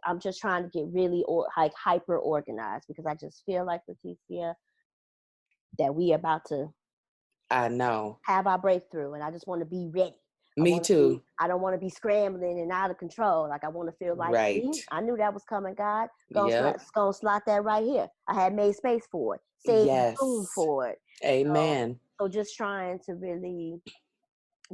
I'm just trying to get really hyper organized, because I just feel like, Leticia, that we about to I know. have our breakthrough, and I just want to be ready. Me too. I don't want to be scrambling and out of control. Like, I want to feel like, Right. I knew that was coming, God. Yep. Gonna slot that right here. I had made space for it, saved room Yes. for it. Amen. So just trying to really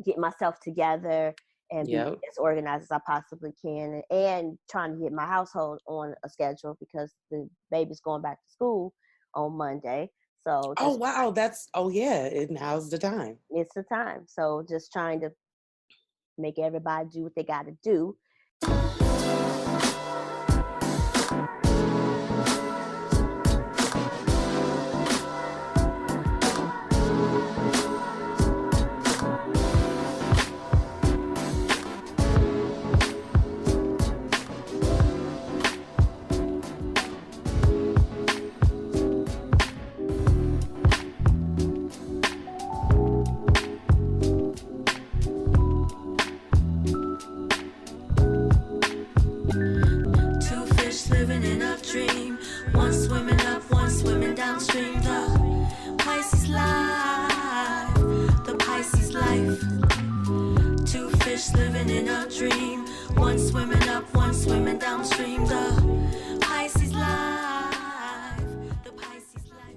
get myself together and be Yep. as organized as I possibly can, and trying to get my household on a schedule, because the baby's going back to school on Monday. So Oh, just, wow. Now's the time. it's the time. So just trying to make everybody do what they got to do. Living in a dream, one swimming up, one swimming downstream. The Pisces life, the Pisces life. Two fish living in a dream, one swimming up, one swimming downstream. The Pisces life, the Pisces life.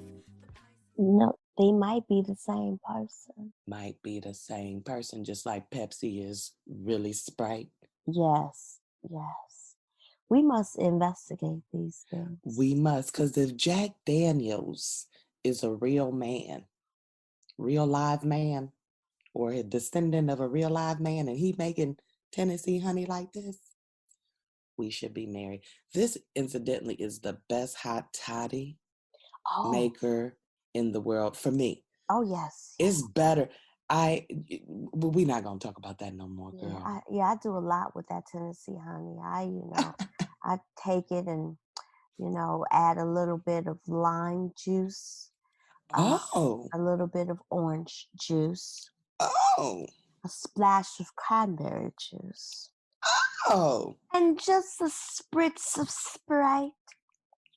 No, they might be the same person. Might be the same person, just like Pepsi is really Sprite. Yes. We must investigate these things. We must, because if Jack Daniels is a real man, real live man, or a descendant of a real live man, and he making Tennessee honey like this, we should be married. This, incidentally, is the best hot toddy maker in the world for me. Oh, yes. It's better. We're not gonna talk about that no more, girl. I do a lot with that Tennessee honey. I take it and, add a little bit of lime juice. A little bit of orange juice. A splash of cranberry juice. Oh. And just a spritz of Sprite.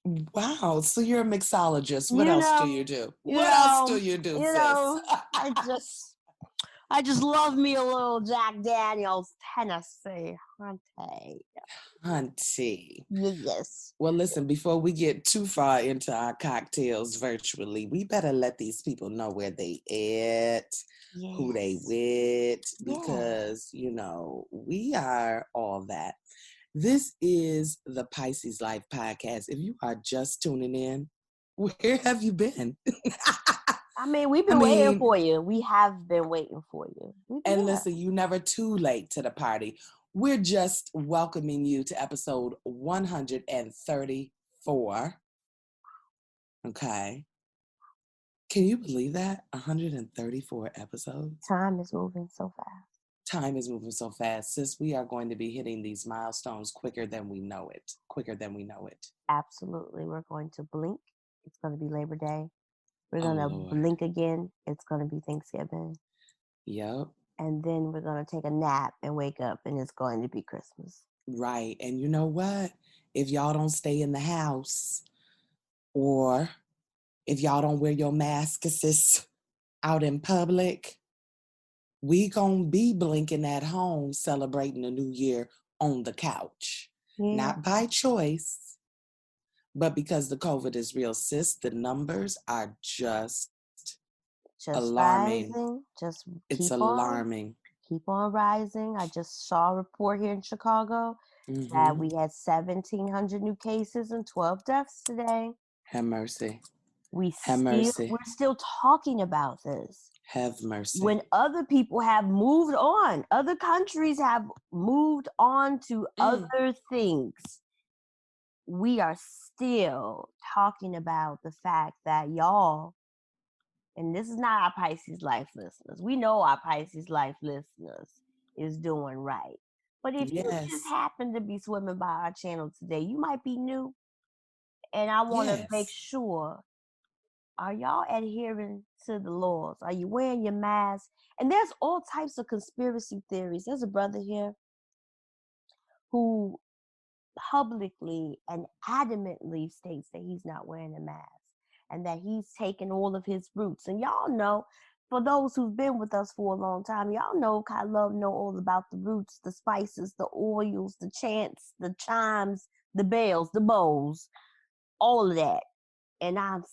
Wow. So you're a mixologist. What else do you do? What else do you do, sis? I just love me a little Jack Daniels Tennessee Hunty. Yes. Well, listen, before we get too far into our cocktails virtually, we better let these people know where they at, who they with, because, we are all that. This is the Pisces Life podcast. If you are just tuning in, where have you been? We've been waiting for you. We have been waiting for you. Listen, you're never too late to the party. We're just welcoming you to episode 134. Okay. Can you believe that? 134 episodes? Time is moving so fast. Time is moving so fast. Sis, we are going to be hitting these milestones quicker than we know it. Absolutely. We're going to blink. It's going to be Labor Day. We're going to blink again. It's going to be Thanksgiving. Yep. And then we're going to take a nap and wake up, and it's going to be Christmas. Right. And you know what? If y'all don't stay in the house, or if y'all don't wear your masks out in public, we gonna be blinking at home celebrating the new year on the couch. Yeah. Not by choice, but because the COVID is real, sis. The numbers are just alarming. Rising. It's alarming. Keep on rising. I just saw a report here in Chicago that we had 1,700 new cases and 12 deaths today. Have mercy. We're still talking about this. Have mercy. When other people have moved on, other countries have moved on to other things, we are still talking about the fact that y'all, and this is not our Pisces Life listeners. We know our Pisces Life listeners is doing right. But if you just happen to be swimming by our channel today, you might be new. And I want to make sure, are y'all adhering to the laws? Are you wearing your mask? And there's all types of conspiracy theories. There's a brother here who publicly and adamantly states that he's not wearing a mask and that he's taken all of his roots. And y'all know, for those who've been with us for a long time, y'all know I love know all about the roots, the spices, the oils, the chants, the chimes, the bells, the bowls, all of that. And I'm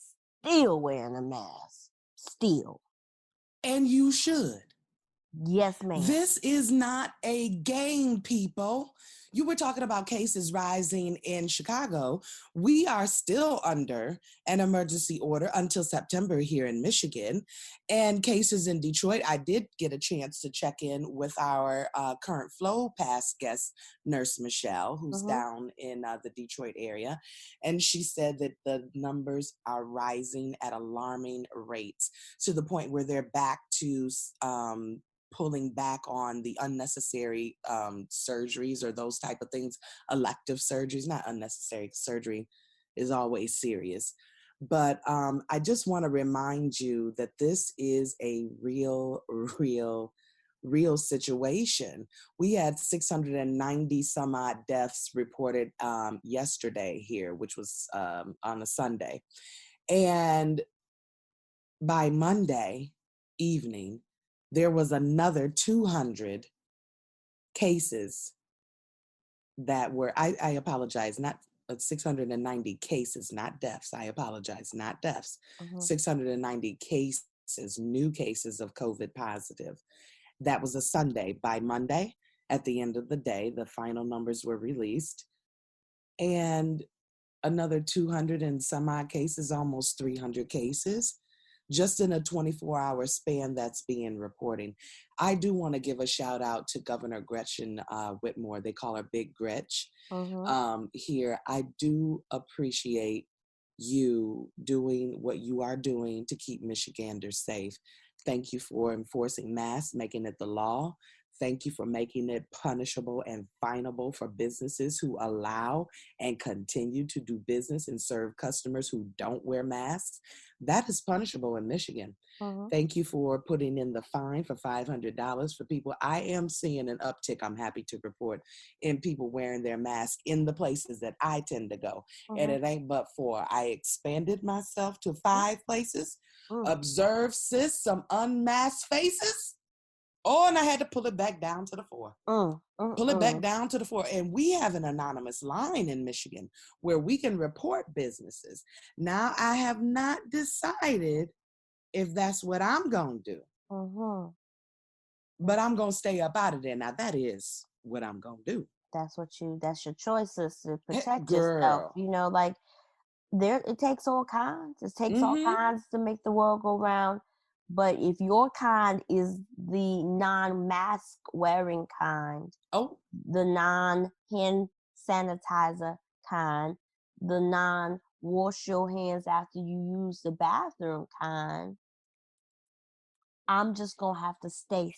still wearing a mask. Still. And you should. Yes, ma'am. This is not a game, people. You were talking about cases rising in Chicago. We are still under an emergency order until September here in Michigan. And cases in Detroit, I did get a chance to check in with our current Flow Pass guest, Nurse Michelle, who's down in the Detroit area. And she said that the numbers are rising at alarming rates to the point where they're back to pulling back on the unnecessary surgeries or those type of things, elective surgeries, not unnecessary. Surgery is always serious. But I just want to remind you that this is a real situation. We had 690 some odd deaths reported yesterday here, which was on a Sunday. And by Monday evening, there was another 200 cases that were, I apologize, not 690 cases, not deaths. I apologize, not deaths. 690 cases, new cases of COVID positive. That was a Sunday. By Monday, at the end of the day, the final numbers were released. And another 200 and some odd cases, almost 300 cases, just in a 24-hour span that's being reporting. I do want to give a shout out to Governor Gretchen Whitmer. They call her Big Gretch here. I do appreciate you doing what you are doing to keep Michiganders safe. Thank you for enforcing masks, making it the law. Thank you for making it punishable and finable for businesses who allow and continue to do business and serve customers who don't wear masks. That is punishable in Michigan. Thank you for putting in the fine for $500 for people. I am seeing an uptick, I'm happy to report, in people wearing their mask in the places that I tend to go. And it ain't but for I expanded myself to 5 places. Observe, sis, some unmasked faces. Oh, and I had to pull it back down to the 4. Pull it back down to the 4. And we have an anonymous line in Michigan where we can report businesses. Now, I have not decided if that's what I'm going to do. But I'm going to stay up out of there. Now, that is what I'm going to do. That's your choices to protect yourself. You know, like, it takes all kinds. It takes all kinds to make the world go round. But if your kind is the non-mask wearing kind, the non-hand sanitizer kind, the non-wash your hands after you use the bathroom kind, I'm just going to have to stay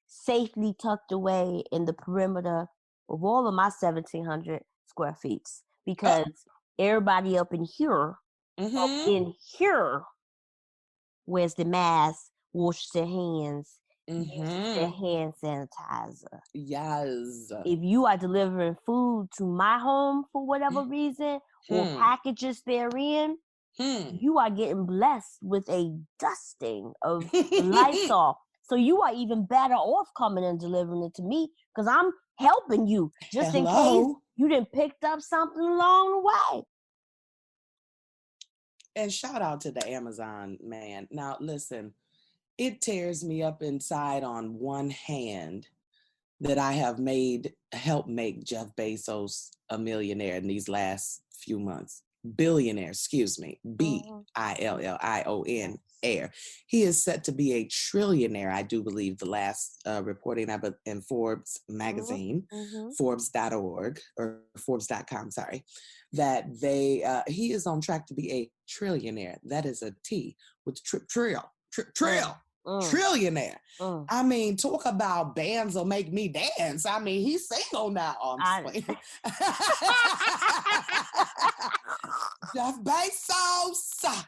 safely tucked away in the perimeter of all of my 1,700 square feet. Because everybody up in here, wears the mask, washes their hands, uses their hand sanitizer. Yes. If you are delivering food to my home for whatever reason, or packages therein, you are getting blessed with a dusting of Lysol. So you are even better off coming and delivering it to me because I'm helping you just in case you didn't picked up something along the way. And shout out to the Amazon man. Now, listen, it tears me up inside on one hand that I have helped make Jeff Bezos a millionaire in these last few months. Billionaire, excuse me. Billion, air. He is set to be a trillionaire, I do believe, the last reporting in Forbes magazine, Forbes.org, or Forbes.com, sorry, that he is on track to be a trillionaire. That is a T with trillionaire. I mean, talk about bands will make me dance. I mean, he's single now. Jeff Bezos.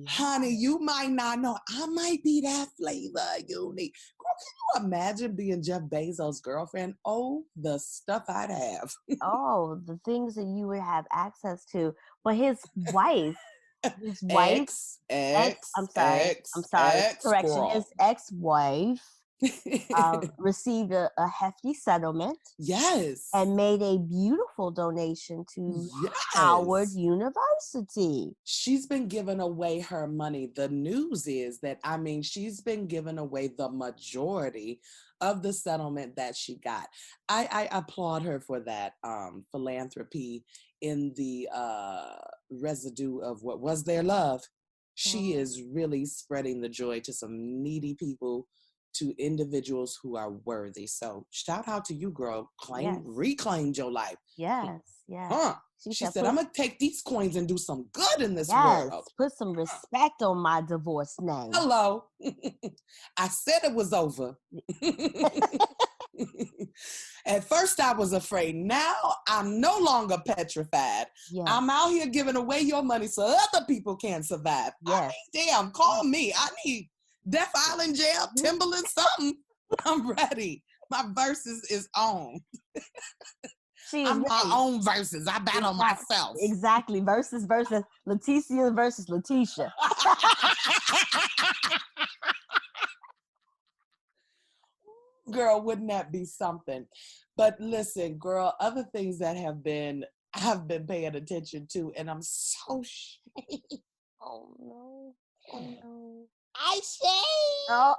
Honey, you might not know. I might be that flavor you need. Girl, Imagine being Jeff Bezos' girlfriend. Oh, the stuff I'd have. Oh, the things that you would have access to. But his wife, his wife, Ex, I'm ex, sorry, I'm ex, sorry, ex, correction, his girl. ex-wife received a hefty settlement Yes. and made a beautiful donation to Howard Yes. University. She's been giving away her money. The news is that, I mean, she's been giving away the majority of the settlement that she got. I applaud her for that philanthropy in the residue of what was their love. She is really spreading the joy to some needy people, to individuals who are worthy. So shout out to you, girl. Reclaimed your life. Yes, yes. Huh. She said, I'm going to take these coins and do some good in this world. Put some respect on my divorce name. Hello. I said it was over. At first I was afraid. Now I'm no longer petrified. Yes. I'm out here giving away your money so other people can survive. Yes. I mean, damn, call me. I need Death Island Jail, Timberland, something. I'm ready. My verses is on. I'm my own verses. I battle myself. Exactly. Versus Letitia versus Letitia. Girl, wouldn't that be something? But listen, girl, other things that I've been paying attention to, and I'm so shady. Oh no. Oh no. I shade. Oh.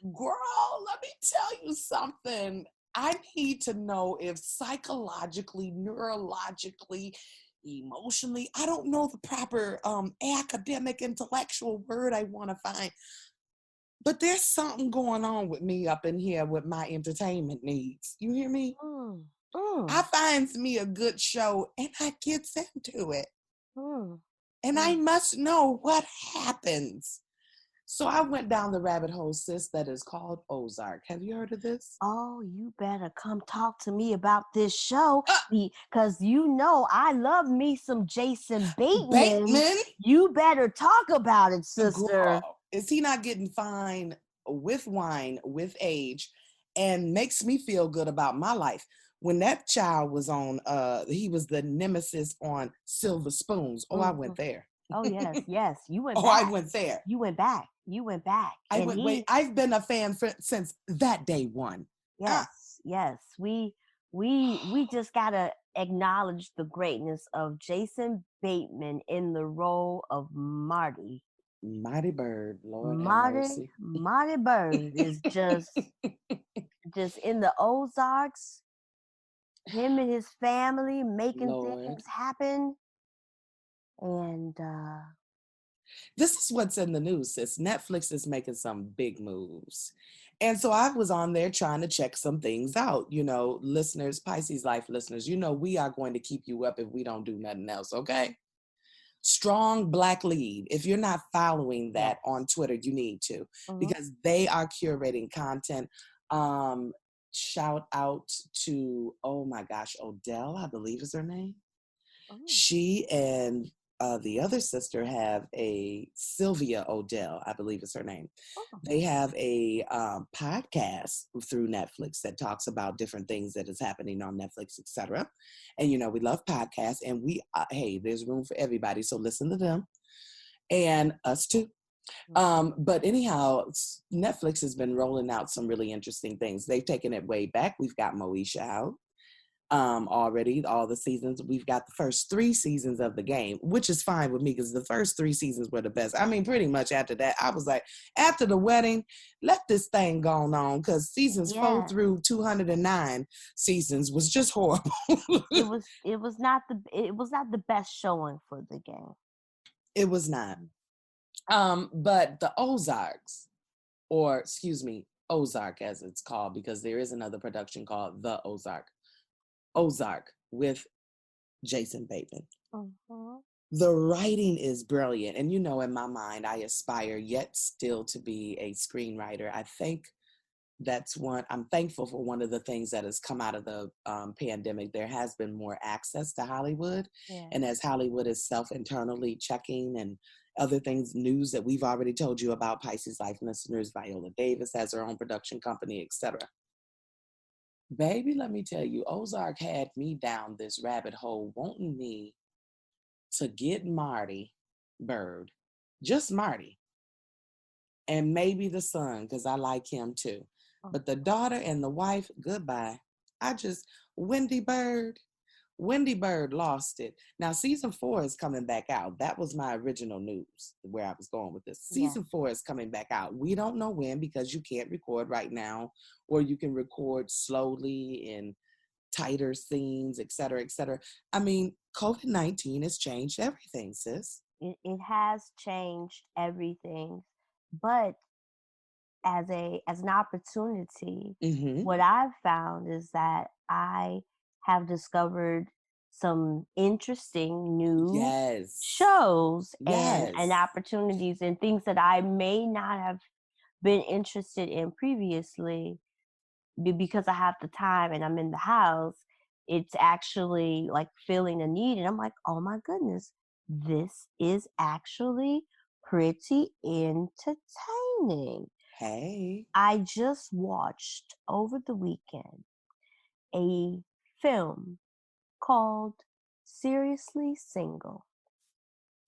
Girl, let me tell you something. I need to know if psychologically, neurologically, emotionally, I don't know the proper academic, intellectual word I want to find, but there's something going on with me up in here with my entertainment needs. You hear me? I finds me a good show and I gets into it. And I must know what happens. So I went down the rabbit hole, sis, that is called Ozark. Have you heard of this? Oh, you better come talk to me about this show because you know I love me some Jason Bateman. You better talk about it, sister. Girl, is he not getting fine with wine, with age, and makes me feel good about my life? When that child was on, he was the nemesis on Silver Spoons. Oh, I went there. Oh, yes. You went back. I went there. You went back. I've been a fan since that day one. Yes. We just gotta acknowledge the greatness of Jason Bateman in the role of Marty. Marty Bird, Lord have mercy. Marty Bird is just in the Ozarks. Him and his family making things happen. And this is what's in the news, sis. Netflix is making some big moves. And so I was on there trying to check some things out. You know, listeners, Pisces Life listeners, you know, we are going to keep you up if we don't do nothing else, okay? Strong Black Lead. If you're not following that on Twitter, you need to, because they are curating content. Shout out to, oh my gosh, Odell, I believe is her name. She and the other sister have a Sylvia Odell, I believe is her name. They have a podcast through Netflix that talks about different things that is happening on Netflix, etc. And you know, we love podcasts, and we hey, there's room for everybody, so listen to them and us too. But anyhow, Netflix has been rolling out some really interesting things. They've taken it way back. We've got Moesha out. Already, all the seasons. We've got the first 3 seasons of The Game, which is fine with me because the first 3 seasons were the best. I mean, pretty much after that, I was like, after the wedding, let this thing go on, because seasons 4 through 209 seasons was just horrible. it was not the best showing for The Game. It was not. But the Ozarks, or excuse me, Ozark as it's called, because there is another production called The Ozark with Jason Bateman. The writing is brilliant. And you know, in my mind, I aspire yet still to be a screenwriter. I think That's one. I'm thankful for one of the things that has come out of the pandemic. There has been more access to Hollywood. Yeah. And as Hollywood is self-internally checking and other things, news that we've already told you about, Pisces Life listeners, Viola Davis has her own production company, etc. Baby, let me tell you, Ozark had me down this rabbit hole wanting me to get Marty Bird, just Marty, and maybe the son, because I like him too. But the daughter and the wife, goodbye. Wendy Bird lost it. Now, season 4 is coming back out. That was my original news, where I was going with this. Season 4 is coming back out. We don't know when, because you can't record right now, or you can record slowly in tighter scenes, et cetera, et cetera. I mean, COVID-19 has changed everything, sis. It has changed everything, but as an opportunity, what I've found is that I have discovered some interesting new shows and opportunities and things that I may not have been interested in previously, because I have the time and I'm in the house. It's actually like feeling a need, and I'm like, oh my goodness, this is actually pretty entertaining. Hey. I just watched over the weekend a film called Seriously Single.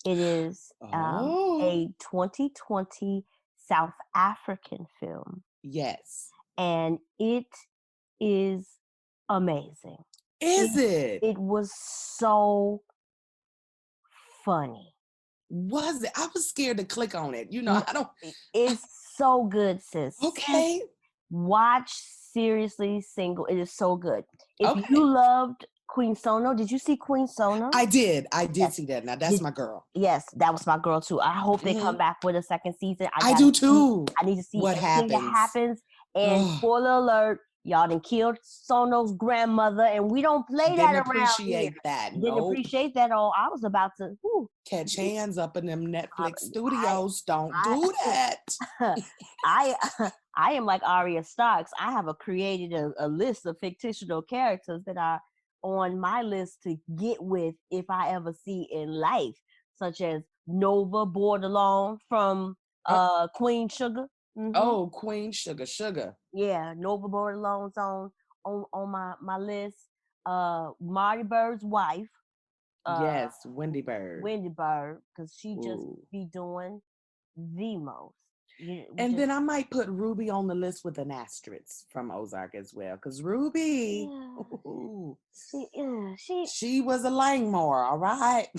It is a 2020 South African film. Yes. And it is amazing. Is it? It was so funny. Was it? I was scared to click on it. I don't. It's so good, sis. Okay. Sis, watch Seriously Single. It is so good. If you loved Queen Sono, did you see Queen Sono? I did. See that. Now that's my girl. Yes, that was my girl too. I hope they come back with a second season. I do too. I need to see what everything that happens. And spoiler alert, y'all done killed Sono's grandmother, and we don't play that around here. Didn't appreciate that all. I was about to catch hands up in them Netflix studios. Don't do that. I am like Arya Starks. I have created a list of fictional characters that are on my list to get with if I ever see in life, such as Nova Bordelon from Queen Sugar. Oh, Queen Sugar. Yeah, Nova Bordelon's on my list. Marty Bird's wife. Yes, Wendy Bird. Wendy Bird, because she just be doing the most. Then I might put Ruby on the list with an asterisk from Ozark as well, because Ruby, she was a Langmore, all right.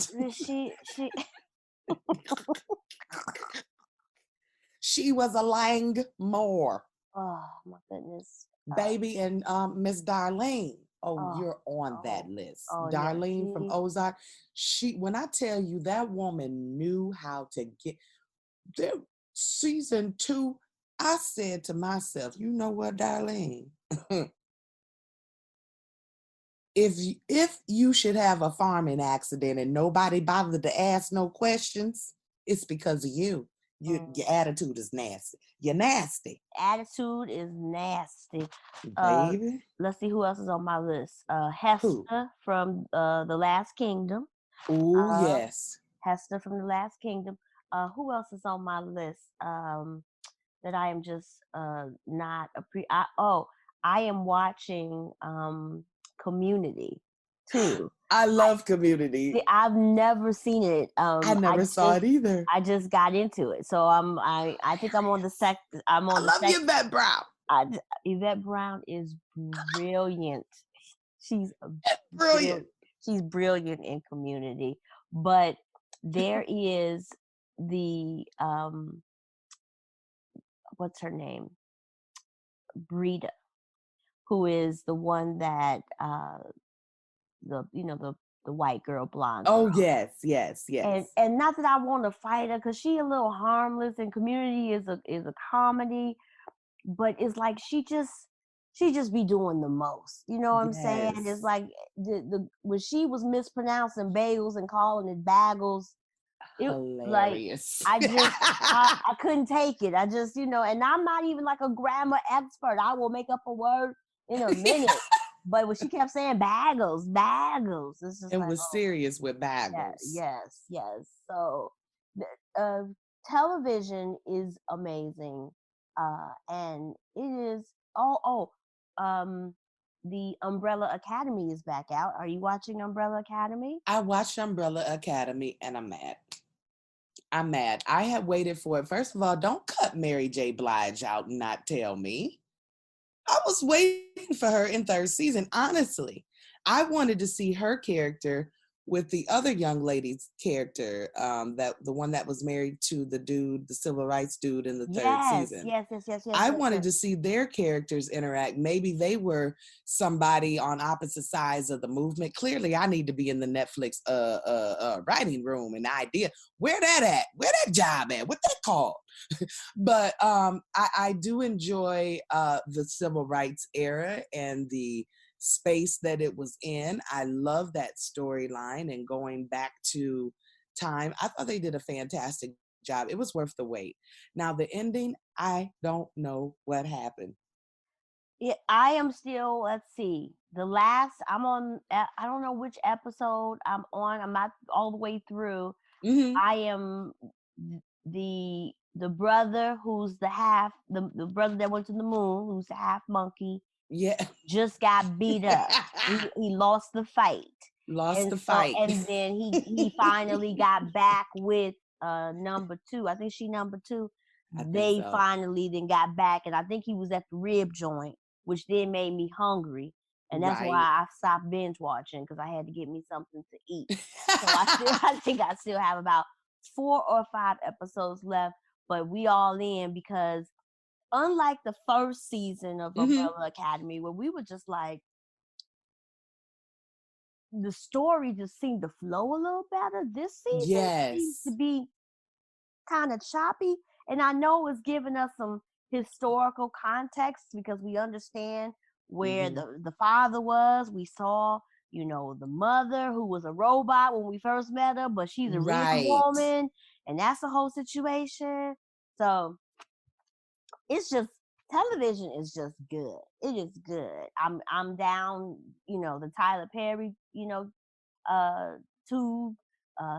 She was a Langmore. Oh my goodness, baby, and Miss Darlene. You're on that list. Darlene from Ozark. When I tell you, that woman knew how to get there. Season 2, I said to myself, you know what, Darlene? if you should have a farming accident and nobody bothered to ask no questions, it's because of you. Your attitude is nasty. You're nasty. Attitude is nasty. Baby. Let's see who else is on my list. Hester from The Last Kingdom. Oh, yes. Hester from The Last Kingdom. Who else is on my list that I am just not I am watching Community too. I love Community. I've never seen it. I never saw it either. I just got into it, so I think I'm on the second. I love Yvette Brown. Yvette Brown is brilliant. She's brilliant. She's brilliant in Community, but there is the what's her name? Brita, who is the one that the white girl, blonde girl. Oh yes. And not that I want to fight her, because she a little harmless, and Community is a comedy, but it's like she just be doing the most. You know what I'm saying? It's like the when she was mispronouncing bagels and calling it bagels, It like Hilarious. I couldn't take it. I just, and I'm not even like a grammar expert. I will make up a word in a minute. But when she kept saying bagels, it's just And like, was serious with yeah, bagels. yes. So, uh, television is amazing, and it is. Um, the Umbrella Academy is back out. Are you watching Umbrella Academy? I watched Umbrella Academy and I'm mad. I'm mad. I had waited for it. First of all, don't cut Mary J. Blige out and not tell me. I was waiting for her in third season, honestly. I wanted to see her character with the other young lady's character, that the one that was married to the dude, the civil rights dude in the third Yes, season. yes, yes, yes, yes, I yes, wanted yes. to see their characters interact. Maybe they were somebody on opposite sides of the movement. Clearly, I need to be in the Netflix writing room and idea. Where that at? Where that job at? What that called? But I do enjoy the civil rights era and the space that it was in. I love that storyline and going back to time. I thought they did a fantastic job. It was worth the wait. Now the ending, I don't know what happened. Yeah, I am still. Let's see. The last I'm on. I don't know which episode I'm on. I'm not all the way through. Mm-hmm. I am the brother who's the brother that went to the moon, who's the half monkey, Yeah. just got beat up. He lost the fight. Lost And the so fight. and then he finally got back with number two. I think she number two. I think They so. finally then got back, and I think he was at the rib joint, which then made me hungry. And that's why Right. I stopped binge watching, because I had to get me something to eat. So I think I still have about 4 or 5 episodes left, but we all in, because unlike the first season of Mm-hmm. Umbrella Academy, where we were just like, the story just seemed to flow a little better. This season seems to Yes. be kind of choppy, and I know it's giving us some historical context, because we understand where Mm-hmm. the father was. We saw, the mother, who was a robot when we first met her, but she's a real Right. woman, and that's the whole situation. So it's just, television is just good. It is good. I'm down, the Tyler Perry, uh tube.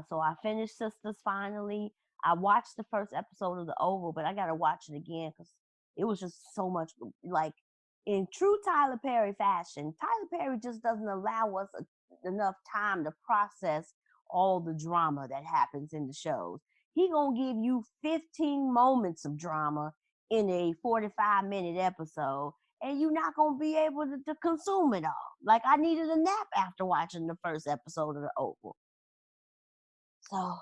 So I finished Sisters finally. I watched the first episode of The Oval, but I gotta watch it again, because it was just so much, like, in true Tyler Perry fashion. Tyler Perry just doesn't allow us enough time to process all the drama that happens in the shows. He gonna give you 15 moments of drama in a 45-minute episode, and you're not gonna be able to consume it all. Like, I needed a nap after watching the first episode of The Oval. So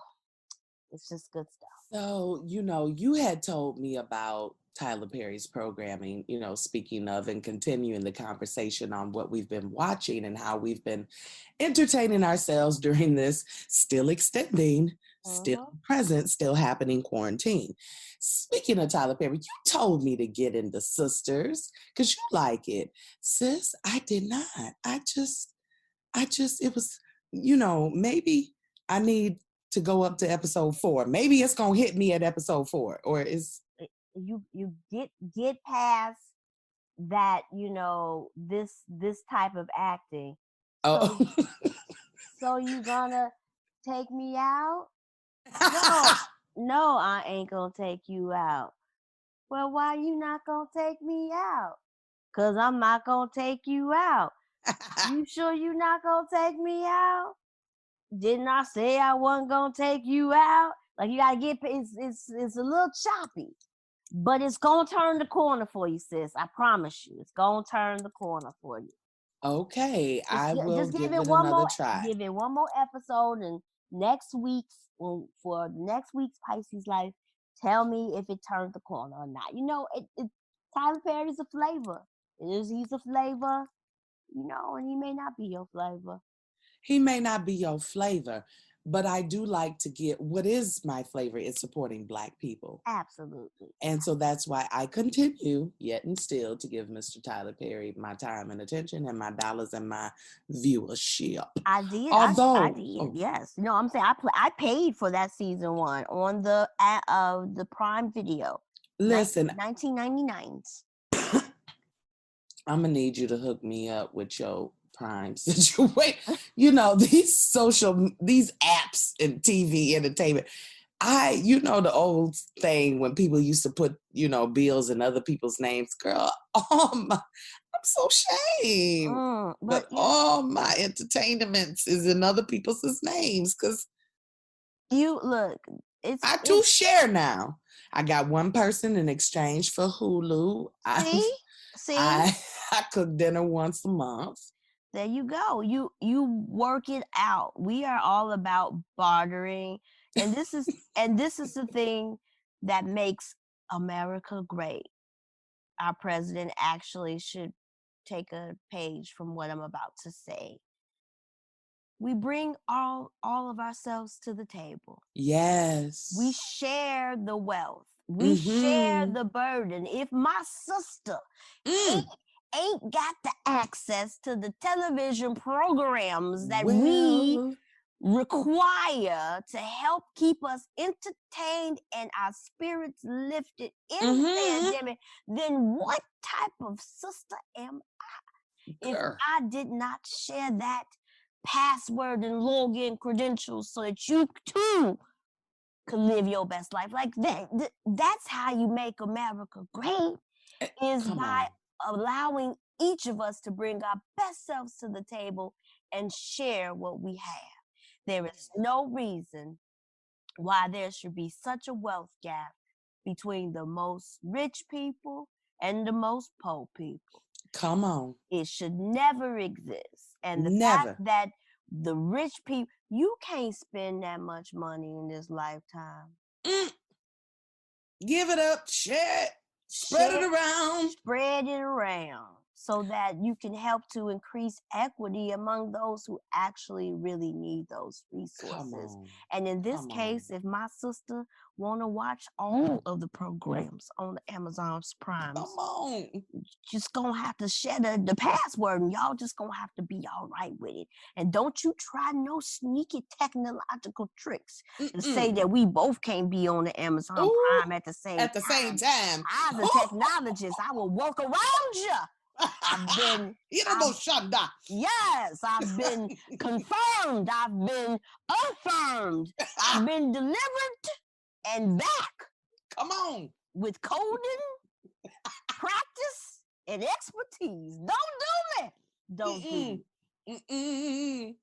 it's just good stuff. So, you had told me about Tyler Perry's programming, speaking of and continuing the conversation on what we've been watching and how we've been entertaining ourselves during this still extending, still present, still happening quarantine. Speaking of Tyler Perry, you told me to get into Sisters because you like it. Sis, I did not. It was, maybe I need to go up to episode 4. Maybe it's gonna hit me at episode 4, or is You get past that, this type of acting. So oh. so you gonna take me out? No, I ain't gonna take you out. Well, why you not gonna take me out? 'Cause I'm not gonna take you out. You sure you not gonna take me out? Didn't I say I wasn't gonna take you out? Like, you gotta get, it's a little choppy, but it's gonna turn the corner for you, sis. I promise you, it's gonna turn the corner for you. Okay, I will Just give it another try. give it one more episode, and for next week's Pisces Life, tell me if it turned the corner or not. Tyler Perry's a flavor. He's a flavor, and he may not be your flavor. He may not be your flavor, But I do like to get, what is my flavor is supporting Black people. Absolutely. And so that's why I continue yet and still to give Mr. Tyler Perry my time and attention and my dollars and my viewership. I did. Although, I did. Yes. No, I'm saying I paid for that season 1 on the Prime Video. Listen, 1999. I'm gonna need you to hook me up with your Prime situation. You know, these apps and TV entertainment. The old thing when people used to put, bills in other people's names. Girl, I'm so ashamed. But all my entertainments is in other people's names because I do share now. I got one person in exchange for Hulu. See? I cook dinner once a month. There you go. You work it out. We are all about bartering. And this is the thing that makes America great. Our president actually should take a page from what I'm about to say. We bring all of ourselves to the table. Yes. We share the wealth. We share the burden. If my sister ain't got the access to the television programs that we require to help keep us entertained and our spirits lifted in the pandemic, then what type of sister am I? If I did not share that password and login credentials so that you too could live your best life like that. That's how you make America great, is by allowing each of us to bring our best selves to the table and share what we have. There is no reason why there should be such a wealth gap between the most rich people and the most poor people. Come on. It should never exist. And the fact that the rich people, you can't spend that much money in this lifetime. Give it up, share it, spread it around. Spread it around so that you can help to increase equity among those who actually really need those resources. And in this case, if my sister want to watch all of the programs on the Amazon's Prime, just gonna have to share the password, and y'all just gonna have to be all right with it. And don't you try no sneaky technological tricks to say that we both can't be on the Amazon Prime at the same time. As a technologist, I will work around you. I've been yes, I've been confirmed, I've been affirmed, I've been delivered and back. Come on. With coding, practice, and expertise. Don't do me.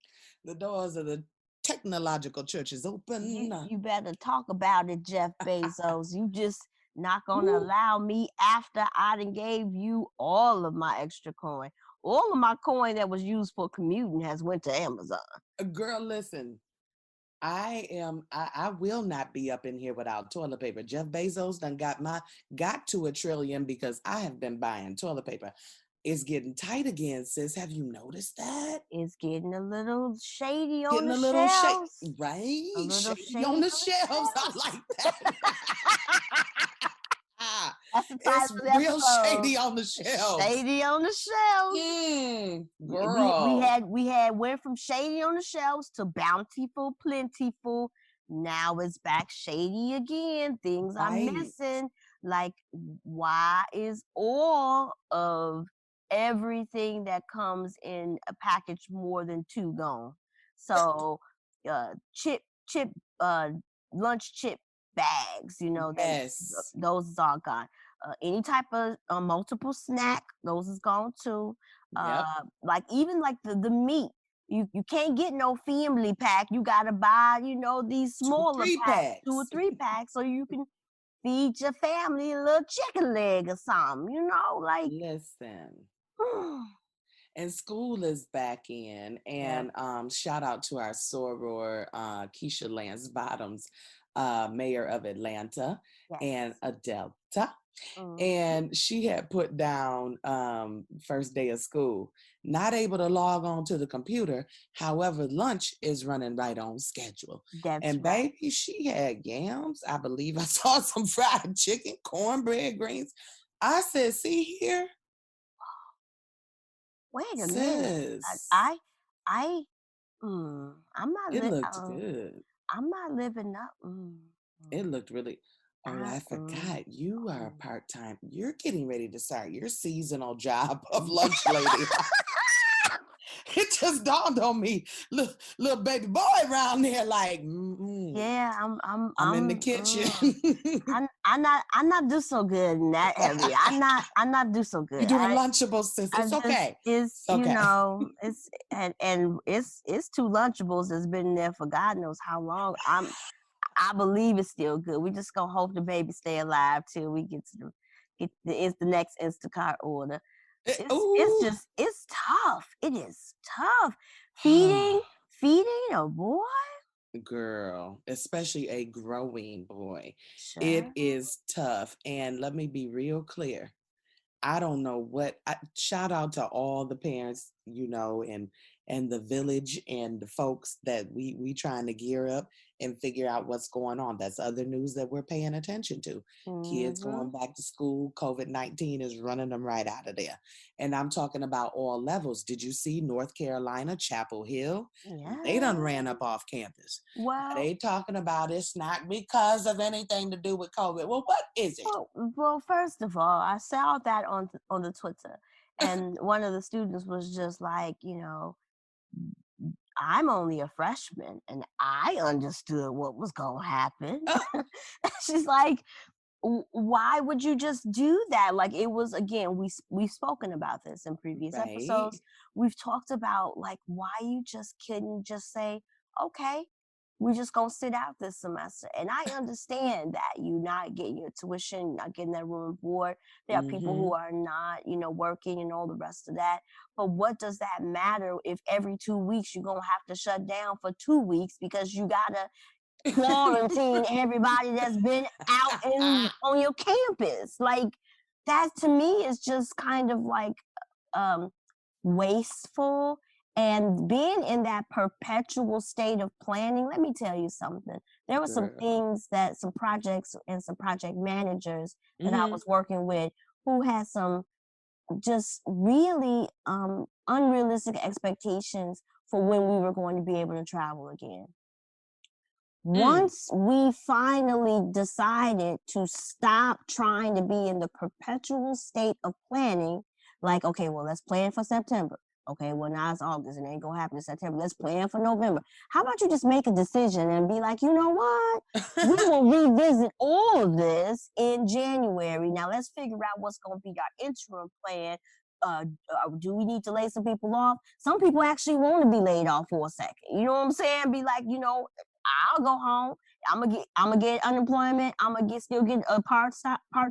The doors of the technological church is open. You better talk about it, Jeff Bezos. You just not gonna allow me after I done gave you all of my extra coin. All of my coin that was used for commuting has went to Amazon. Girl, listen. I will not be up in here without toilet paper. Jeff Bezos done got to $1 trillion because I have been buying toilet paper. It's getting tight again, sis. Have you noticed that? It's getting a little shady on the shelves. Right? A little shady on the shelves. I like that. That's the title of the real episode. Shady on the shelves. Shady on the shelves. Girl. We had went from shady on the shelves to bountiful, plentiful. Now it's back shady again. Things are missing. Like, why is all of everything that comes in a package more than 2 gone? So lunch chip bags, those is all gone. Any type of multiple snack, those is gone too. Like even like the meat, you can't get no family pack. You gotta buy, these smaller packs, 2 or 3 packs, so you can feed your family a little chicken leg or something. Like listen. And school is back in, and shout out to our soror, Keisha Lance Bottoms. mayor of Atlanta, and Yes. Adelta. Mhm. And she had put down first day of school, not able to log on to the computer. However, lunch is running right on schedule. That's And right. baby, she had yams. I believe I saw some fried chicken, cornbread, greens. I said, see here, Wait a minute. sis, I I'm not it looked good. I'm not living up. It looked really. Oh, I, I forgot. You are mm. part time. You're getting ready to start your seasonal job of lunch lady. It just dawned on me, little baby boy around there, like, Yeah, I'm in the kitchen. I'm not do so good in that area. I'm not do so good. You're doing Lunchables, sis. I It's just okay. it's It's okay. it's and it's two Lunchables that's been there for God knows how long. I believe it's still good. We just gonna hope the baby stay alive till we get to it's the next Instacart order. It's Ooh. just it's tough. It is tough. Feeding a boy. Girl, especially a growing boy. It Sure. is tough. And let me be real clear. I don't know shout out to all the parents, and the village and the folks that we trying to gear up and figure out what's going on. That's other news that we're paying attention to. Kids Mm-hmm. going back to school, COVID-19 is running them right out of there. And I'm talking about all levels. Did you see North Carolina, Chapel Hill? They done Yeah. ran up off campus. Now Well, they talking about it's not because of anything to do with COVID. Well, what is it? well, first of all, I saw that on the Twitter, and one of the students was just like, I'm only a freshman, and I understood what was gonna happen. She's like, why would you just do that? Like it was again, we've spoken about this in previous Right. episodes. We've talked about like why you just couldn't just say, okay, we're just gonna sit out this semester. And I understand that you not getting your tuition, not getting that room and board. There are people Mm-hmm. who are not, working and all the rest of that. But what does that matter if every 2 weeks you're gonna have to shut down for 2 weeks because you gotta quarantine everybody that's been out on your campus? Like that to me is just kind of like um wasteful, and being in that perpetual state of planning. Let me tell you something. There were some Girl. things that some projects and some project managers that I Mm-hmm. was working with who had some just really unrealistic expectations for when we were going to be able to travel again. Mm. Once we finally decided to stop trying to be in the perpetual state of planning, like, okay, well, let's plan for September. Okay, well, now it's August and it ain't gonna happen in September. Let's plan for November. How about you just make a decision and be like, you know what? We will revisit all of this in January. Now let's figure out what's gonna be our interim plan. Do we need to lay some people off? Some people actually want to be laid off for a second. You know what I'm saying? Be like, I'll go home. I'm gonna get unemployment. I'm gonna still get a part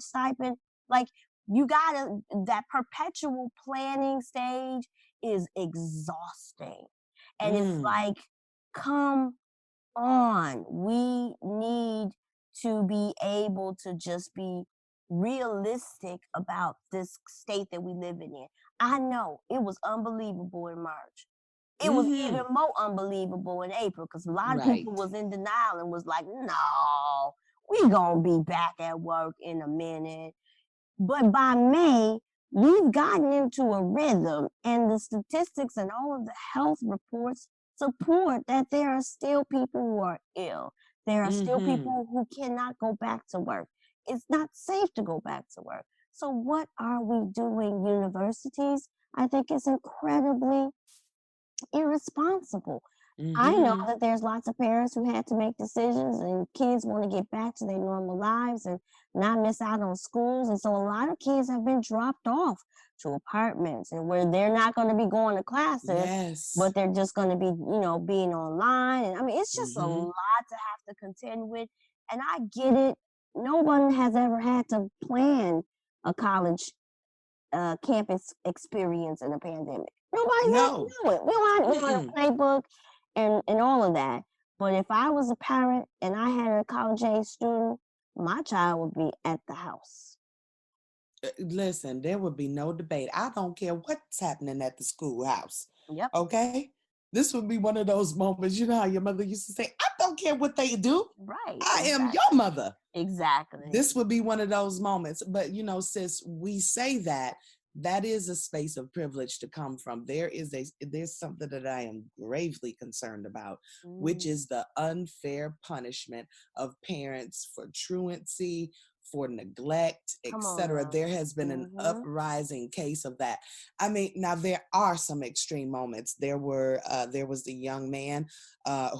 stipend. Like you gotta that perpetual planning stage is exhausting, and it's Mm. like, come on, we need to be able to just be realistic about this state that we live in. I know it was unbelievable in March. It was even Mm-hmm. more unbelievable in April because a lot of people Right. was in denial and was like, no, we gonna be back at work in a minute. But by May, we've gotten into a rhythm, and the statistics and all of the health reports support that there are still people who are ill. There are still Mm-hmm. people who cannot go back to work. It's not safe to go back to work. So, what are we doing, universities? I think it's incredibly irresponsible. I know Mm-hmm. that there's lots of parents who had to make decisions and kids want to get back to their normal lives and not miss out on schools. And so a lot of kids have been dropped off to apartments and where they're not going to be going to classes, Yes. but they're just going to be, being online. And I mean, it's just a Mm-hmm. lot to have to contend with. And I get it. No one has ever had to plan a college campus experience in a pandemic. Nobody's had to No. do it. We don't have a Mm-mm. playbook and all of that. But if I was a parent and I had a college age student, my child would be at the house. Listen, there would be no debate. I don't care what's happening at the schoolhouse. Yep. Okay? This would be one of those moments, you know how your mother used to say, I don't care what they do. Right. I am your mother. Exactly. This would be one of those moments. But, you know, sis, we say that is a space of privilege to come from. There's something that I am gravely concerned about, which is the unfair punishment of parents for truancy, for neglect, etc. There has been an uprising case of that. I mean, now there are some extreme moments. There was the young man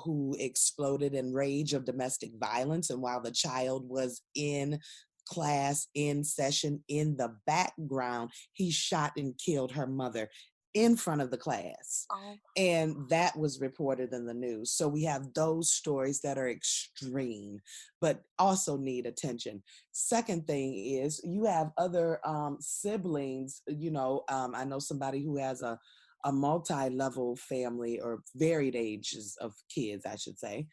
who exploded in rage of domestic violence, and while the child was in class, in session, in the background, he shot and killed her mother in front of the class. And that was reported in the news. So we have those stories that are extreme, but also need attention. Second thing is you have other siblings, you know, I know somebody who has a multi-level family, or varied ages of kids, I should say.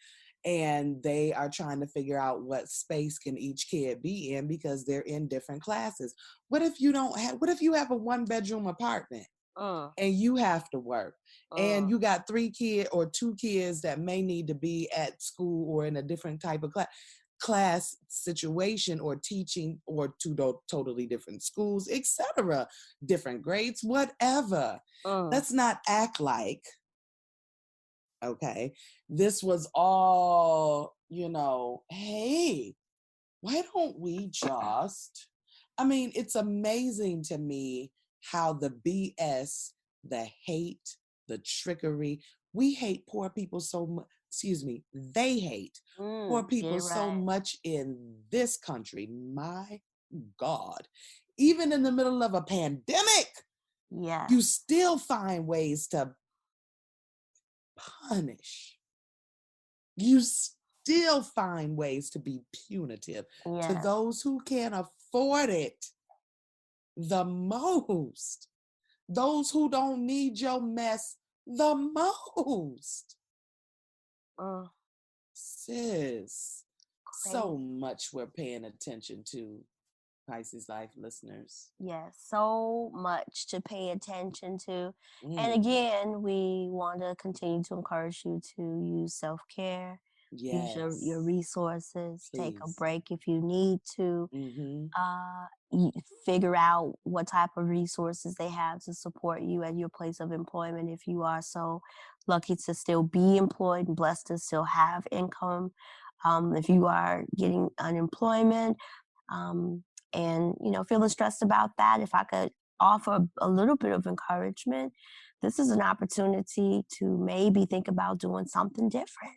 And they are trying to figure out what space can each kid be in because they're in different classes. What if you have a 1-bedroom apartment and you have to work and you got 3 kids or 2 kids that may need to be at school or in a different type of class situation, or teaching, or 2 totally different schools, etc., different grades, whatever. Let's not act like, okay, this was all, you know, hey, why don't we just, I mean, it's amazing to me how the BS, the hate, the trickery, we hate poor people so much, they hate poor people so much in this country. My God, even in the middle of a pandemic, you still find ways to punish. You still find ways to be punitive to those who can't afford it the most. Those who don't need your mess the most. Sis, so much we're paying attention to, Pisces Life listeners. Yes, so much to pay attention to. And again, we want to continue to encourage you to use self-care, use your resources, take a break if you need to, figure out what type of resources they have to support you at your place of employment if you are so lucky to still be employed and blessed to still have income. If you are getting unemployment, and feeling stressed about that, if I could offer a little bit of encouragement, this is an opportunity to maybe think about doing something different.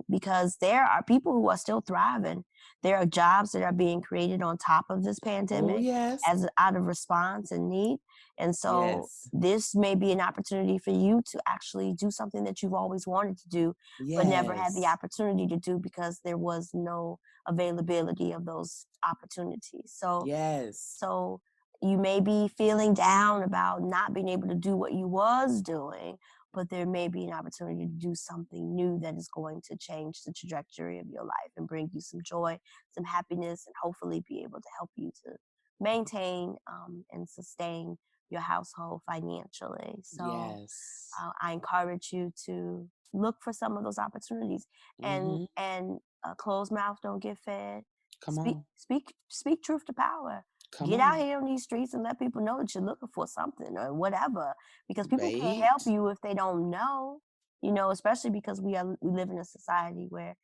Because there are people who are still thriving. There are jobs that are being created on top of this pandemic as out of response and need. And so this may be an opportunity for you to actually do something that you've always wanted to do, but never had the opportunity to do because there was no availability of those opportunities. So you may be feeling down about not being able to do what you was doing, but there may be an opportunity to do something new that is going to change the trajectory of your life and bring you some joy, some happiness, and hopefully be able to help you to maintain and sustain your household financially. So I encourage you to look for some of those opportunities, and closed mouth don't get fed. Speak truth to power. Get out here on these streets and let people know that you're looking for something or whatever, because people can't help you if they don't know, especially because we live in a society where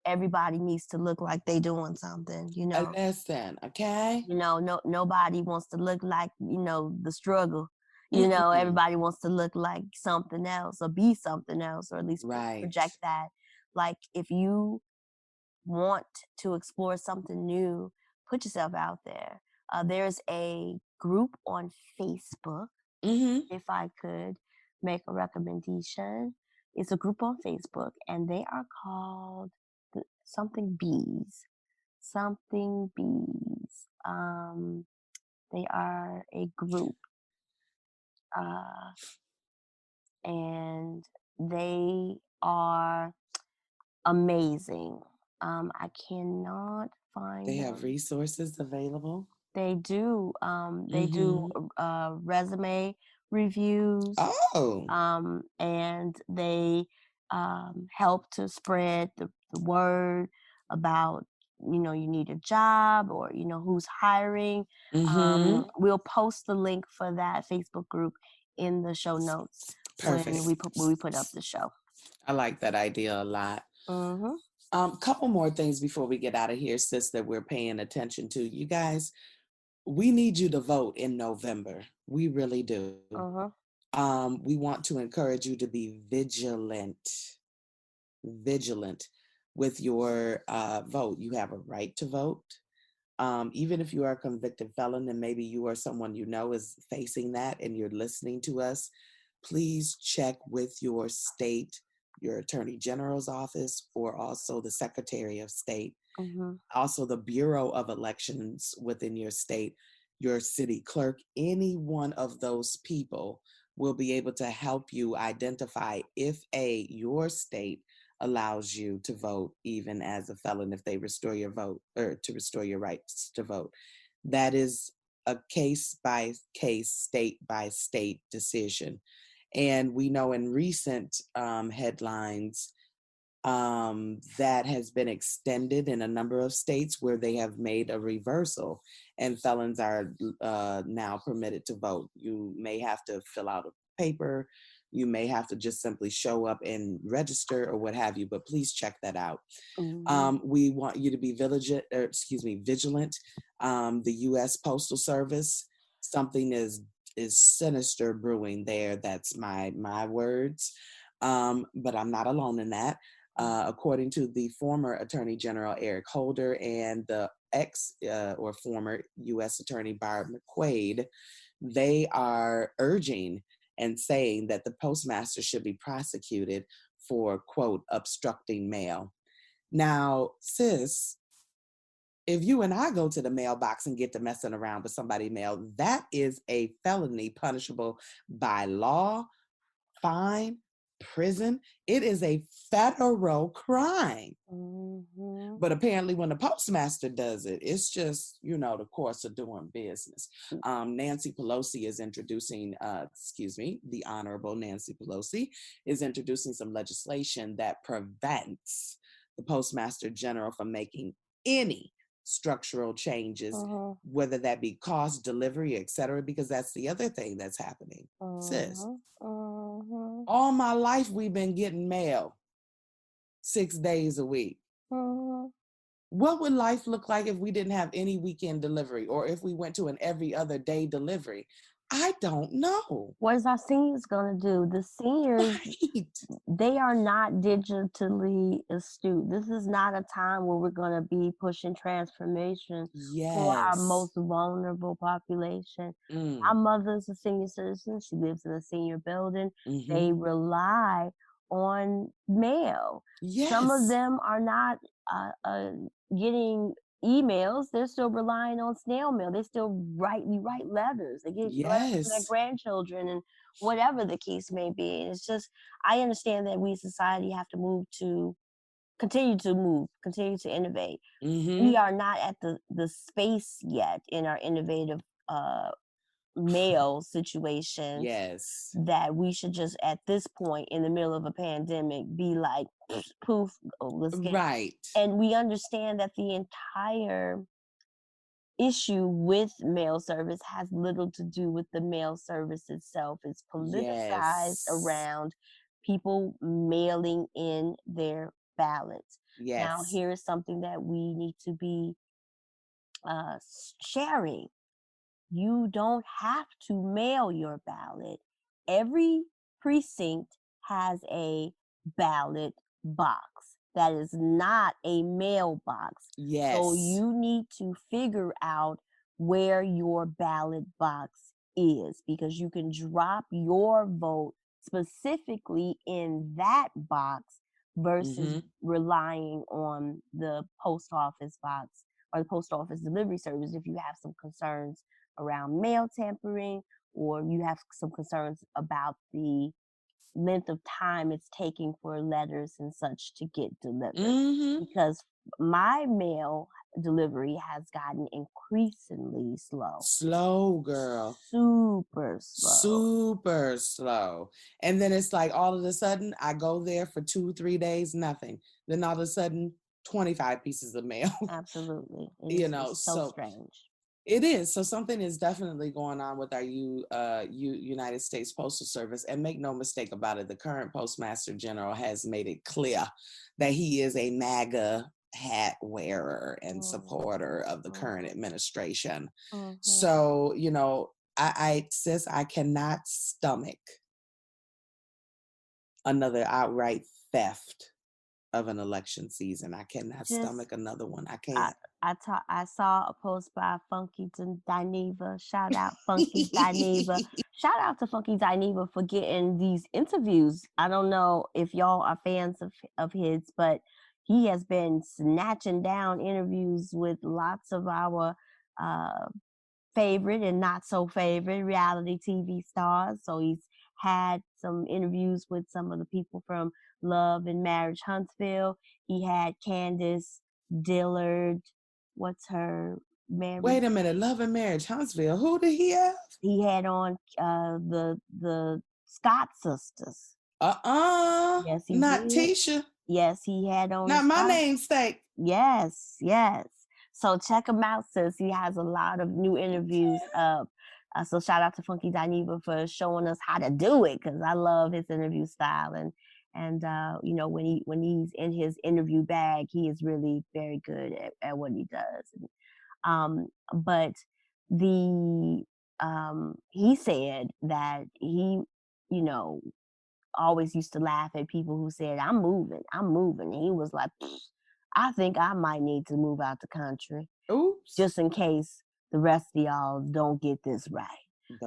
everybody needs to look like they doing something, Listen, okay? Nobody wants to look like, the struggle. Everybody wants to look like something else or be something else, or at least project that. Like, if you want to explore something new, put yourself out there. There's a group on Facebook, if I could make a recommendation. It's a group on Facebook, and they are called something bees. Something bees. They are a group, and they are amazing. I cannot They find have them. resources available. They do. They do Mm-hmm. resume reviews, Oh. and they help to spread the word about, you need a job, or who's hiring. Mm-hmm. We'll post the link for that Facebook group in the show notes Perfect. when we put up the show. I like that idea a lot. Mm-hmm. Couple more things before we get out of here, sis, that we're paying attention to. You guys, we need you to vote in November. We really do. Uh-huh. We want to encourage you to be vigilant with your vote. You have a right to vote. Even if you are a convicted felon and maybe you or someone you know is facing that and you're listening to us, please check with your state, your attorney general's office, or also the secretary of state, Mm-hmm. also the Bureau of Elections within your state, your city clerk. Any one of those people will be able to help you identify if your state allows you to vote even as a felon, if they restore your vote or to restore your rights to vote. That is a case by case, state by state decision. And we know in recent headlines that has been extended in a number of states where they have made a reversal and felons are now permitted to vote. You may have to fill out a paper. You may have to just simply show up and register or what have you, but please check that out. Mm-hmm. We want you to be vigilant. The U.S. Postal Service, something is sinister brewing there. That's my words, but I'm not alone in that. According to the former Attorney General Eric Holder and the or former U.S. Attorney Barb McQuaid, they are urging and saying that the postmaster should be prosecuted for, quote, obstructing mail. Now, sis, if you and I go to the mailbox and get to messing around with somebody's mail, that is a felony punishable by law, fine, prison. It is a federal crime. Mm-hmm. But apparently when the postmaster does it, it's just, the course of doing business. Nancy Pelosi is introducing, the Honorable Nancy Pelosi is introducing some legislation that prevents the Postmaster General from making any structural changes, Mm-hmm. whether that be cost, delivery, etc., because that's the other thing that's happening. Sis, Mm-hmm. all my life we've been getting mail 6 days a week. Mm-hmm. What would life look like if we didn't have any weekend delivery or if we went to an every other day delivery? I don't know. What is our seniors going to do? The seniors, Right. they are not digitally astute. This is not a time where we're going to be pushing transformation for our Yes. most vulnerable population. My Mm. mother's a senior citizen. She lives in a senior building. Mm-hmm. They rely on mail. Some of Yes. them are not getting emails. They're still relying on snail mail. They still write letters. They get letters from their Yes. grandchildren and whatever the case may be. And it's just, I understand that we as society have to continue to move, continue to innovate. We Mm-hmm. are not at the space yet in our innovative mail situations Yes. that we should just at this point in the middle of a pandemic be like poof, let's get. Right. And we understand that the entire issue with mail service has little to do with the mail service itself. It's politicized Yes. around people mailing in their ballots. Now, Yes. here is something that we need to be sharing. You don't have to mail your ballot. Every precinct has a ballot box that is not a mailbox. So Yes. you need to figure out where your ballot box is, because you can drop your vote specifically in that box versus Mm-hmm. relying on the post office box or the post office delivery service if you have some concerns around mail tampering, or you have some concerns about the length of time it's taking for letters and such to get delivered. Mm-hmm. Because my mail delivery has gotten increasingly slow. Slow, girl. Super slow. Super slow. And then it's like all of a sudden I go there for 2-3 days, nothing. Then all of a sudden 25 pieces of mail. Absolutely. You know, It's so so strange. it is. So something is definitely going on with our United States Postal Service. And make no mistake about it, the current Postmaster General has made it clear that he is a MAGA hat wearer and supporter of the current administration. So, you know, sis, I cannot stomach another outright theft of an election season. I cannot stomach another one. I can't. I saw a post by Funky Dineva. Shout out Funky Dineva. Shout out to Funky Dineva for getting these interviews. I don't know if y'all are fans of his, but he has been snatching down interviews with lots of our favorite and not so favorite reality TV stars. So he's had some interviews with some of the people from Love and Marriage Huntsville. He had Candace Dillard. What's her marriage? Wait a minute, Love and Marriage Huntsville. Who did he have? He had on the Scott sisters. Yes, he not did. Tisha. Yes, he had on. Not my namesake. Yes. So check him out, sis. He has a lot of new interviews up. So shout out to Funky Dineva for showing us how to do it, because I love his interview style, and you know, when he's in his interview bag, he is really very good at what he does. But he said that he, you know, always used to laugh at people who said, I'm moving. And he was like, I think I might need to move out the country. Oops. Just in case the rest of y'all don't get this right.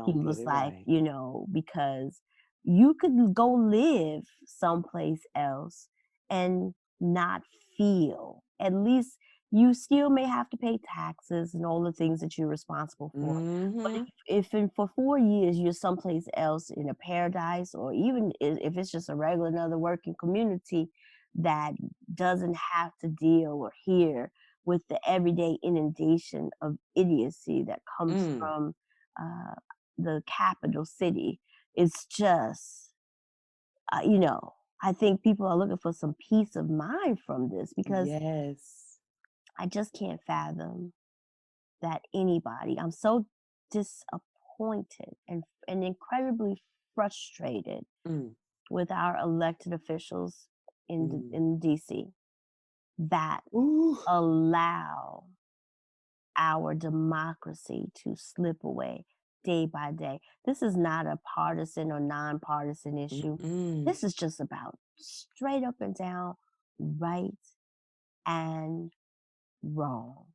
He was like, right. You know, because you could go live someplace else and not feel, at least you still may have to pay taxes and all the things that you're responsible for. Mm-hmm. But if for 4 years you're someplace else in a paradise, or even if it's just a regular another working community that doesn't have to deal or hear with the everyday inundation of idiocy that comes from the capital city, it's just, you know, I think people are looking for some peace of mind from this, because I just can't fathom that anybody. I'm so disappointed and incredibly frustrated with our elected officials in DC that allow our democracy to slip away day by day. This is not a partisan or nonpartisan issue. This is just about straight up and down right and wrong.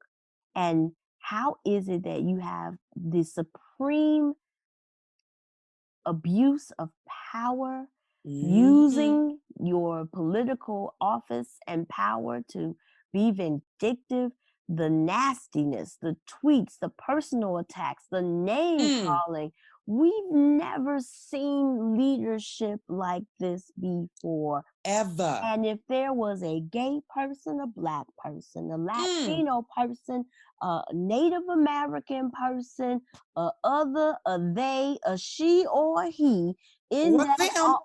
And how is it that you have the supreme abuse of power, using your political office and power to be vindictive, the nastiness, the tweets, the personal attacks, the name calling? We've never seen leadership like this before. Ever. And if there was a gay person, a Black person, a Latino person, a Native American person, a other, a they, a she, or a he in or that them,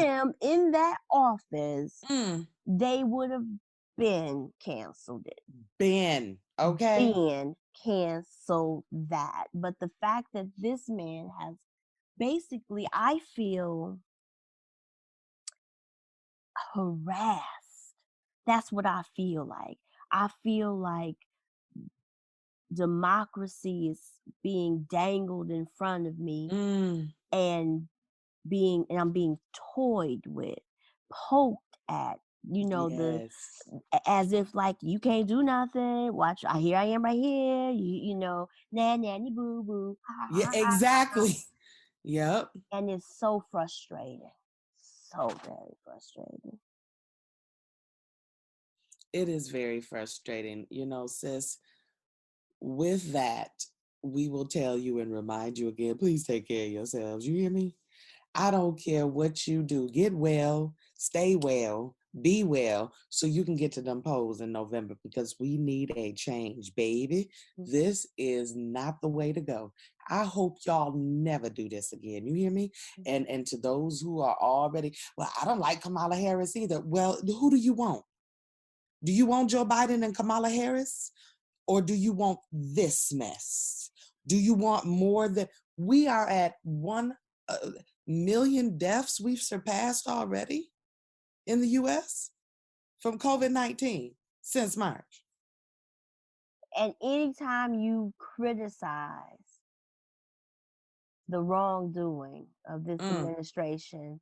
them in that office, they would have been canceled. Okay. Been canceled that. But the fact that this man has basically, I feel, harassed. That's what I feel like. I feel like democracy is being dangled in front of me and I'm being toyed with, poked at, you know, as if like you can't do nothing. Watch, here I am right here. You know, nanny boo boo. Yeah, exactly. Yep. And it's so frustrating. So very frustrating. It is very frustrating. You know, sis, with that, we will tell you and remind you again, please take care of yourselves. You hear me? I don't care what you do. Get well, stay well, be well, so you can get to them polls in November because we need a change, baby. This is not the way to go. I hope y'all never do this again. You hear me? And to those who are already, well, I don't like Kamala Harris either. Well, who do you want? Do you want Joe Biden and Kamala Harris? Or do you want this mess? Do you want more than we are at 1 million deaths we've surpassed already in the US from COVID-19 since March? And anytime you criticize the wrongdoing of this administration,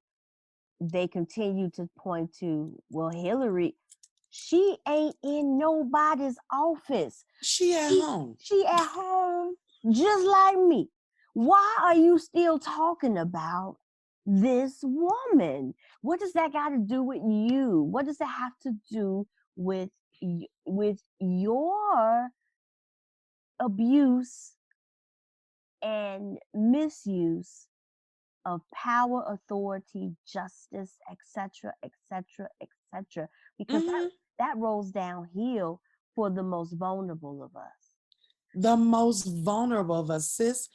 they continue to point to, well, Hillary, she ain't in nobody's office. She at home. She at home just like me. Why are you still talking about this woman? What does that got to do with you? What does that have to do with your abuse and misuse of power, authority, justice, etc., etc., etc.? Because that rolls downhill for the most vulnerable of us. The most vulnerable of us, sis.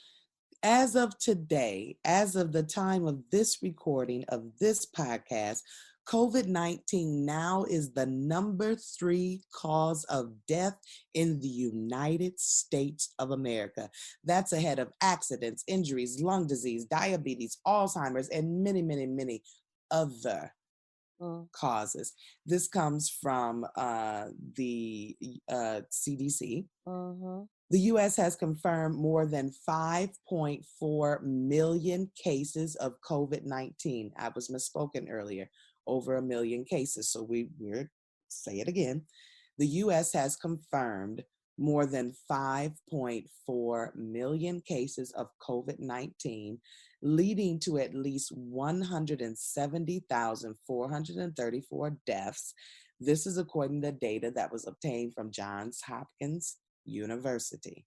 As of today, as of the time of this recording of this podcast, COVID-19 now is the number 3 cause of death in the United States of America. That's ahead of accidents, injuries, lung disease, diabetes, Alzheimer's, and many, many, many other causes. This comes from the CDC. The U.S. has confirmed more than 5.4 million cases of COVID-19. I was misspoken earlier. Over 1 million cases. So we're say it again. The U.S. has confirmed more than 5.4 million cases of COVID-19, leading to at least 170,434 deaths. This is according to data that was obtained from Johns Hopkins University.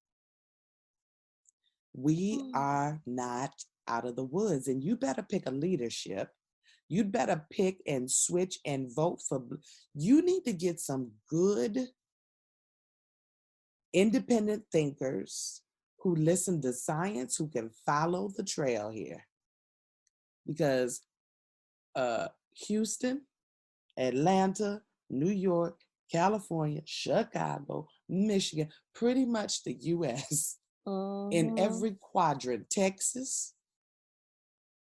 We are not out of the woods, and you better pick a leadership. You'd better pick and switch and vote for. You need to get some good, independent thinkers who listen to science, who can follow the trail here. Because Houston, Atlanta, New York, California, Chicago, Michigan, pretty much the U.S., in every quadrant, Texas,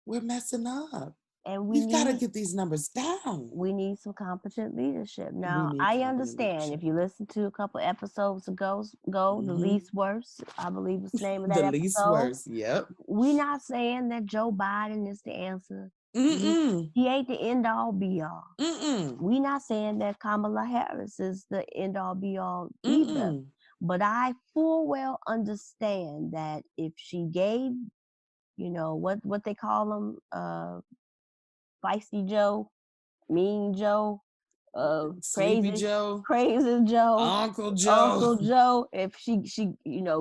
we're messing up. And we've got to get these numbers down. We need some competent leadership. Now, I understand if you listen to a couple episodes ago, The Least Worst, I believe was the name of that episode. The Least Worst, yep. We're not saying that Joe Biden is the answer. He ain't the end all be all. We're not saying that Kamala Harris is the end all be all either. But I full well understand that if she gave, what they call them, Feisty Joe, Mean Joe, Sleepy Joe, Crazy Joe, Uncle Joe. If she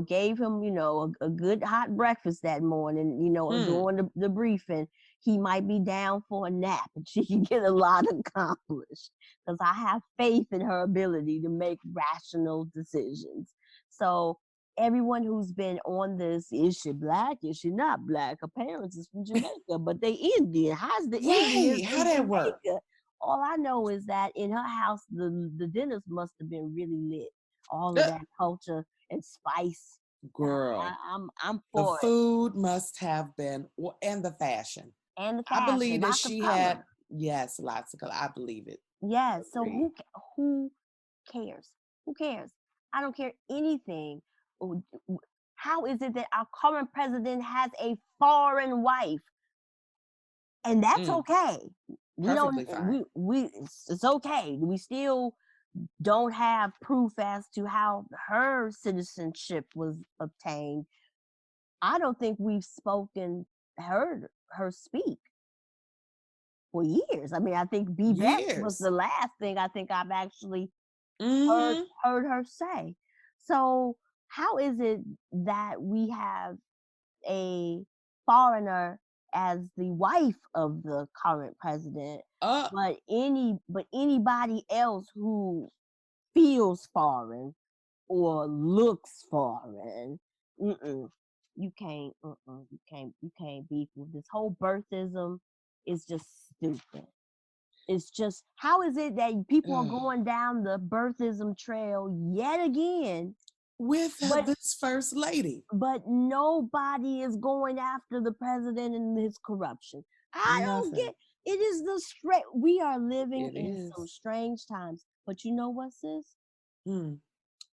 gave him, a good hot breakfast that morning, during the briefing, he might be down for a nap and she can get a lot accomplished. Because I have faith in her ability to make rational decisions. So everyone who's been on this, is she black? Is she not black? Her parents is from Jamaica, but they Indian. How's the Indian? How that work? All I know is that in her house, the dinners must have been really lit. All of that culture and spice. Girl, I'm for the food must have been, and the fashion. I believe that she had, yes, lots of color. I believe it. Yes. So who cares? Who cares? I don't care anything. How is it that our current president has a foreign wife? And that's okay. Perfectly fine. It's okay. We still don't have proof as to how her citizenship was obtained. I don't think we've heard her speak for years. I mean, I think Beth was the last thing I think I've actually heard her say. So how is it that we have a foreigner as the wife of the current president, Uh, but anybody else who feels foreign or looks foreign, you can't beef with this whole birthism. Is just stupid. It's just, how is it that people are going down the birthism trail yet again with but this first lady, but nobody is going after the president and his corruption? I don't Nothing. get it. Is the straight, we are living It in is. some strange times. But you know what, sis? Hmm.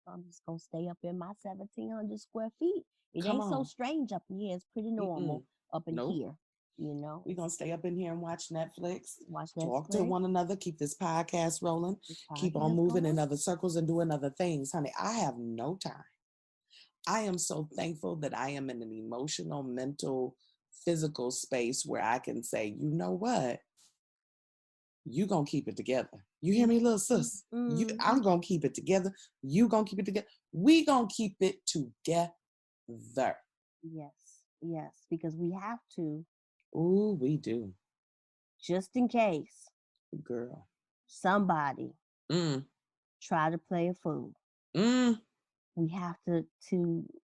I'm just gonna stay up in my 1,700 square feet. It Come ain't so on. strange up in here. It's pretty normal up in Nope. here. You know, We're going to stay up in here and watch Netflix, watch talk to Netflix, one another, keep this podcast rolling, this keep on podcast moving in going. other circles and doing other things. Honey, I have no time. I am so thankful that I am in an emotional, mental, physical space where I can say, you know what? You gonna keep it together. You hear me, little sis? I'm gonna keep it together. You gonna keep it together. We gonna keep it together. Yes, because we have to, Ooh, we do, just in case girl. somebody Mm. try to play a fool. Mm. We have to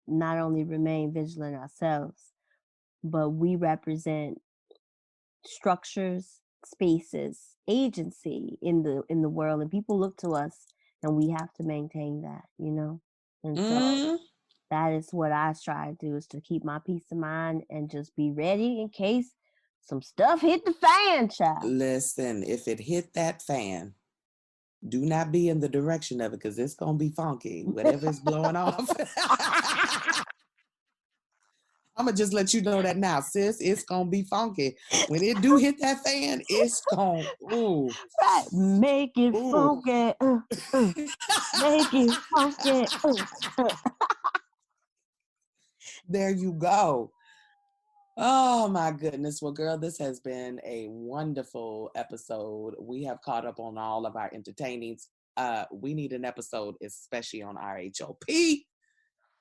not only remain vigilant ourselves, but we represent structures, spaces, agency in the world, and people look to us, and we have to maintain that, you know. And so that is what I try to do, is to keep my peace of mind and just be ready in case some stuff hit the fan, child. Listen, if it hit that fan, do not be in the direction of it, because it's gonna be funky. Whatever is blowing off. I'm gonna just let you know that now, sis. It's gonna be funky. When it do hit that fan, it's gonna right. Make it funky. Make it funky. There you go. Oh my goodness. Well, girl, this has been a wonderful episode. We have caught up on all of our entertainings. We need an episode, especially on RHOP,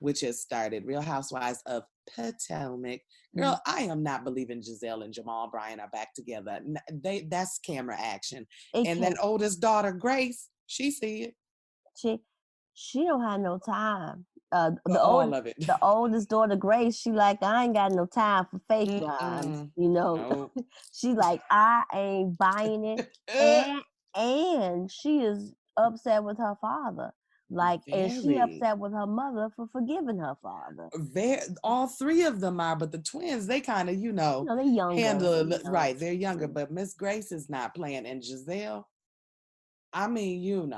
which has started, Real Housewives of Potomac. Girl, I am not believing Giselle and Jamal Bryan are back together. That's camera action. And that oldest daughter, Grace, she see it. She don't have no time. The oldest daughter, Grace, she like, I ain't got no time for fake rhymes. You know, Nope. she like, I ain't buying it. and she is upset with her father. Like, and she upset with her mother for forgiving her father. All three of them are, but the twins, they kind of, they're younger. Handle it right. They're younger, but Miss Grace is not playing. And Giselle, I mean,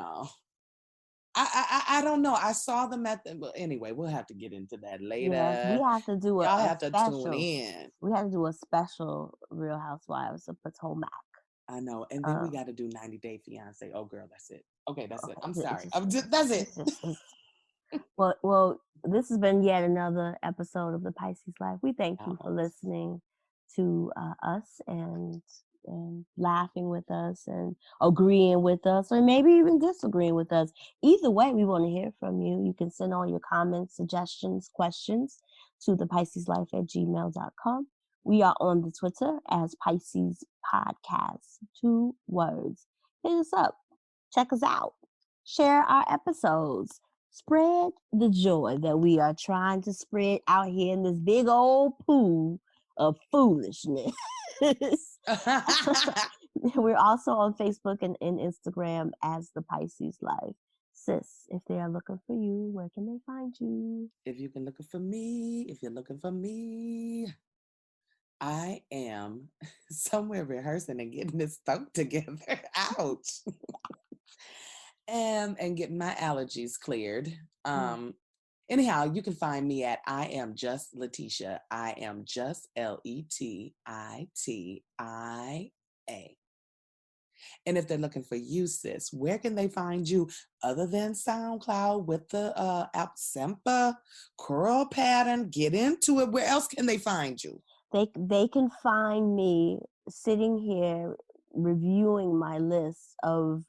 I don't know. I saw them at the, well, anyway, we'll have to get into that later. Yes, we have to do Y'all a have special. To tune in. We have to do a special Real Housewives of Potomac. I know. And then we got to do 90 Day Fiance. Oh, girl, that's it. Okay, that's it. I'm sorry. That's it. Well, this has been yet another episode of the Pisces Life. We thank you for listening to us and laughing with us and agreeing with us, or maybe even disagreeing with us. Either way, we want to hear from you. You can send all your comments, suggestions, questions to thepisceslife@gmail.com. We are on the Twitter as Pisces Podcast, 2 words. Hit us up. Check us out. Share our episodes. Spread the joy that we are trying to spread out here in this big old pool of foolishness. We're also on Facebook and Instagram as the Pisces Life. Sis, if they are looking for you, where can they find you? If you're looking for me, I am somewhere rehearsing and getting this throat together. Ouch. And getting my allergies cleared. Anyhow, you can find me at I am just Letitia. I am just Letitia. And if they're looking for you, sis, where can they find you other than SoundCloud with the app Semper curl pattern? Get into it. Where else can they find you? They can find me sitting here reviewing my list of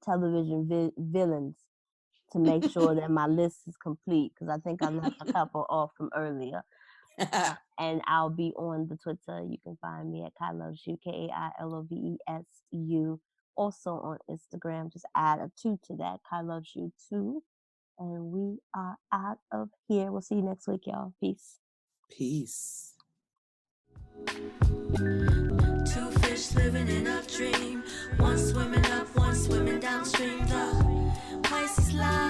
television villains to make sure that my list is complete, because I think I left a couple off from earlier. And I'll be on the Twitter. You can find me at Kai Loves You, KAILOVESU. Also on Instagram, just add a 2 to that, Kai Loves You 2. And we are out of here. We'll see you next week, y'all. Peace. Peace. Two fish living in a dream. One swimming up, one swimming downstream. The Pisces Life.